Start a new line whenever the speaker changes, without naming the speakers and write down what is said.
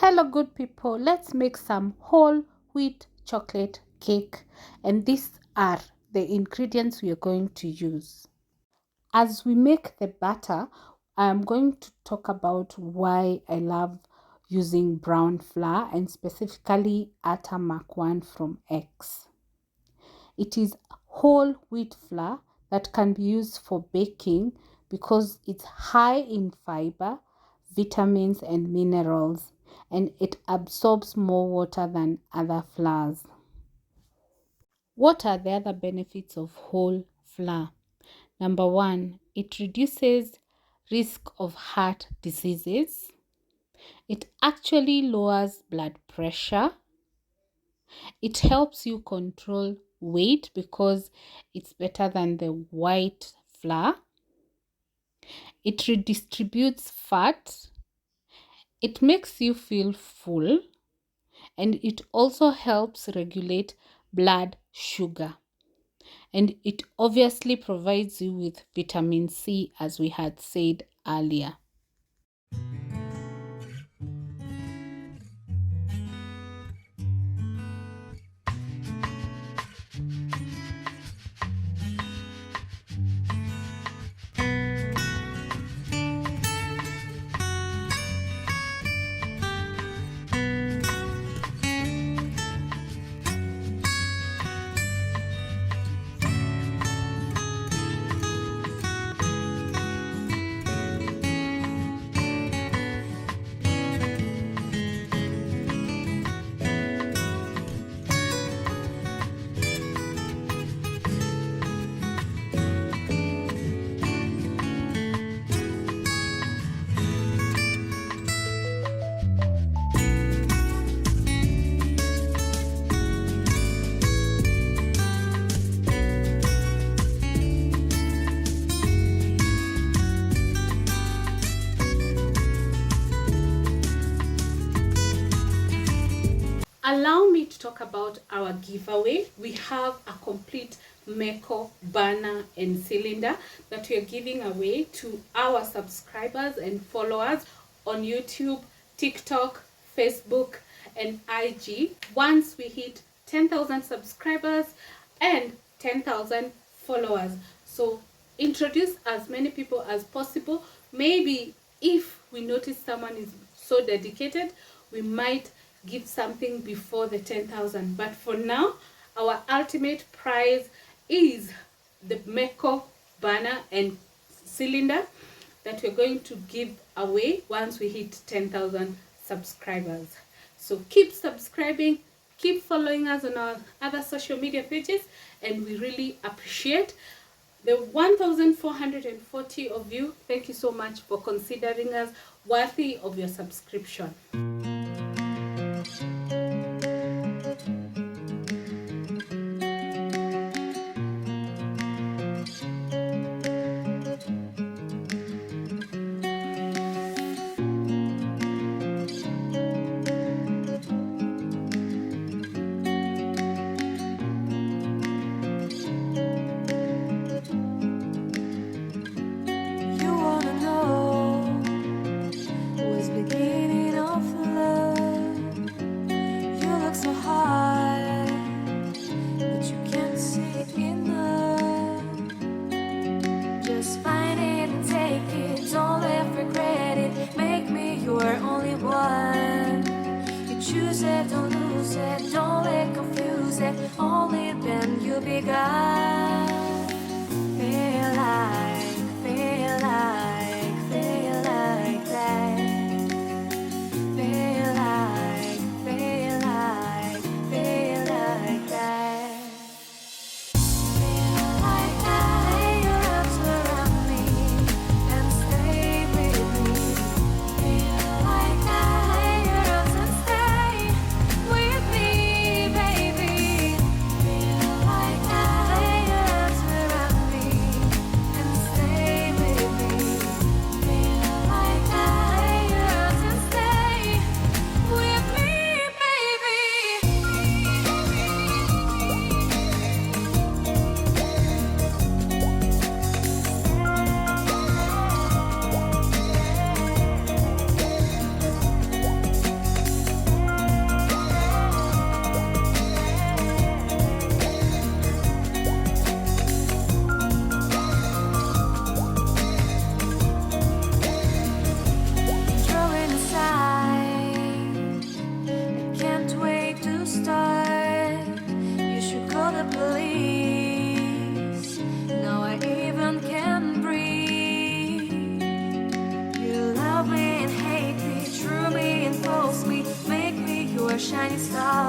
Hello good people, let's make some whole wheat chocolate cake, and these are the ingredients we are going to use. As we make the batter, I'm going to talk about why I love using brown flour and specifically Atta Mark 1 from X. It is whole wheat flour that can be used for baking because it's high in fiber, vitamins and minerals, and it absorbs more water than other flours. What are the other benefits of whole flour? Number one, it reduces risk of heart diseases. It actually lowers blood pressure. It helps you control weight because it's better than the white flour. It redistributes fat. It makes you feel full. And it also helps regulate blood sugar. And it obviously provides you with vitamin C, as we had said earlier. Allow me to talk about our giveaway. We have a complete Meko burner and cylinder that we are giving away to our subscribers and followers on YouTube, TikTok, Facebook, and IG. Once we hit 10,000 subscribers and 10,000 followers. So introduce as many people as possible. Maybe if we notice someone is so dedicated, we might give something before the 10,000. But for now, our ultimate prize is the Meko burner and cylinder that we're going to give away once we hit 10,000 subscribers. So keep subscribing, keep following us on our other social media pages, and we really appreciate the 1,440 of you. Thank you so much for considering us worthy of your subscription.
Don't lose it, don't let confuse it. Only then you be God. Feel like that. Feel like, feel like that. Feel like that. Lay your arms around me and stay with me. Feel like that. Lay your arms and stay with me, baby. Feel like that. Lay taste of